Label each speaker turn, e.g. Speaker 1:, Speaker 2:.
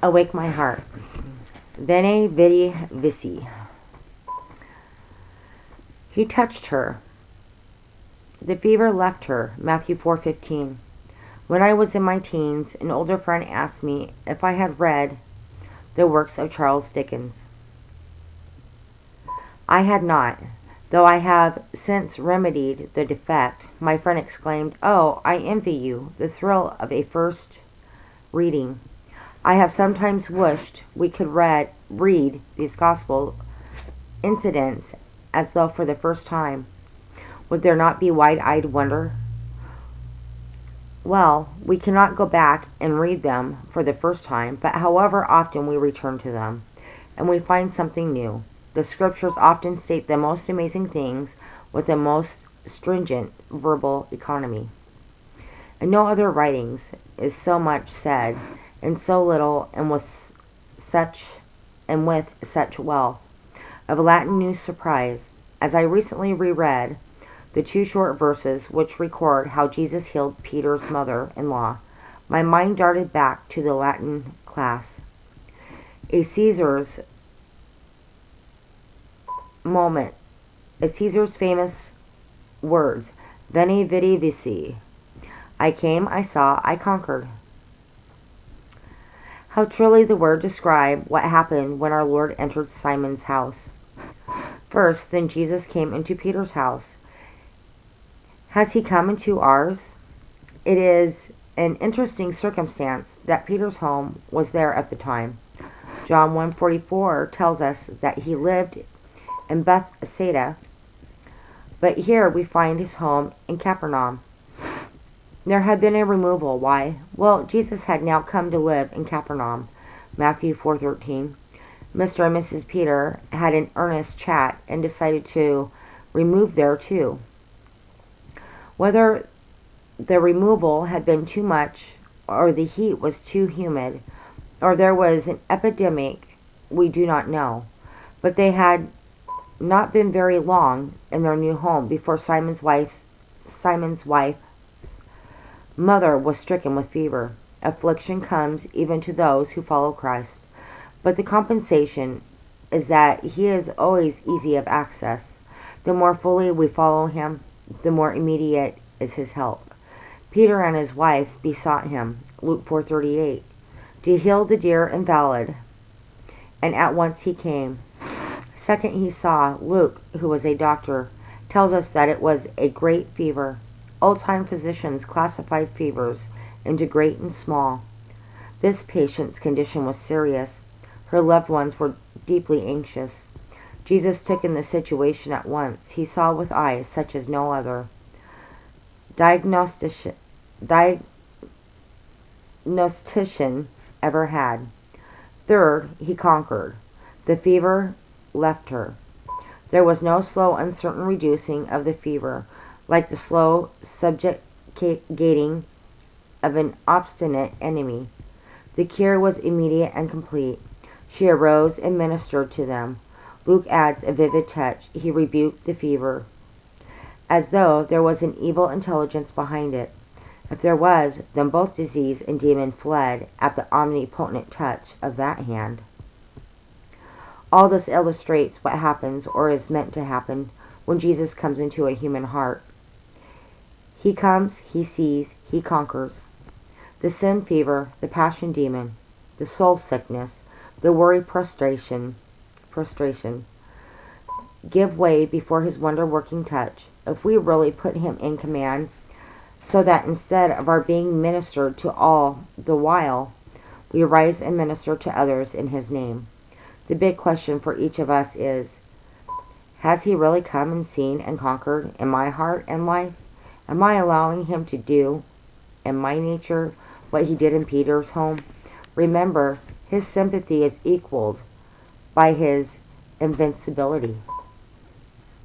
Speaker 1: Awake my heart. Veni, vidi, vici. He touched her. The fever left her. Matthew 4:15. When I was in my teens, an older friend asked me if I had read the works of Charles Dickens. I had not, though I have since remedied the defect. My friend exclaimed, "Oh, I envy you the thrill of a first reading. I have sometimes wished we could read these gospel incidents as though for the first time. Would there not be wide-eyed wonder? Well, we cannot go back and read them for the first time, but however often we return to them, and we find something new. The scriptures often state the most amazing things with the most stringent verbal economy. In no other writings is so much said, and so little, and with such wealth of Latin news surprise. As I recently reread the two short verses which record how Jesus healed Peter's mother-in-law, my mind darted back to the Latin class. A Caesar's famous words, veni, vidi, vici. I came, I saw, I conquered. How truly the word described what happened when our Lord entered Simon's house. First, then Jesus came into Peter's house. Has he come into ours? It is an interesting circumstance that Peter's home was there at the time. John 1:44 tells us that he lived in Bethsaida, but here we find his home in Capernaum. There had been a removal. Why? Well, Jesus had now come to live in Capernaum. Matthew 4:13. Mr. and Mrs. Peter had an earnest chat and decided to remove there too. Whether the removal had been too much, or the heat was too humid, or there was an epidemic, we do not know. But they had not been very long in their new home before Simon's wife's mother was stricken with fever. Affliction comes even to those who follow Christ, but the compensation is that he is always easy of access. The more fully we follow him, the more immediate is his help. Peter and his wife besought him, Luke 4:38, to heal the dear invalid, and at once he came. Second, he saw. Luke, who was a doctor, tells us that it was a great fever. Old-time physicians classified fevers into great and small. This patient's condition was serious. Her loved ones were deeply anxious. Jesus took in the situation at once. He saw with eyes such as no other diagnostician ever had. Third, he conquered. The fever left her. There was no slow, uncertain reducing of the fever, like the slow subjugating of an obstinate enemy. The cure was immediate and complete. She arose and ministered to them. Luke adds a vivid touch. He rebuked the fever, as though there was an evil intelligence behind it. If there was, then both disease and demon fled at the omnipotent touch of that hand. All this illustrates what happens, or is meant to happen, when Jesus comes into a human heart. He comes, he sees, he conquers. The sin fever, the passion demon, the soul sickness, the worry prostration give way before his wonder-working touch. If we really put him in command, so that instead of our being ministered to all the while, we rise and minister to others in his name. The big question for each of us is, has he really come and seen and conquered in my heart and life? Am I allowing him to do in my nature what he did in Peter's home? Remember, his sympathy is equaled by his invincibility.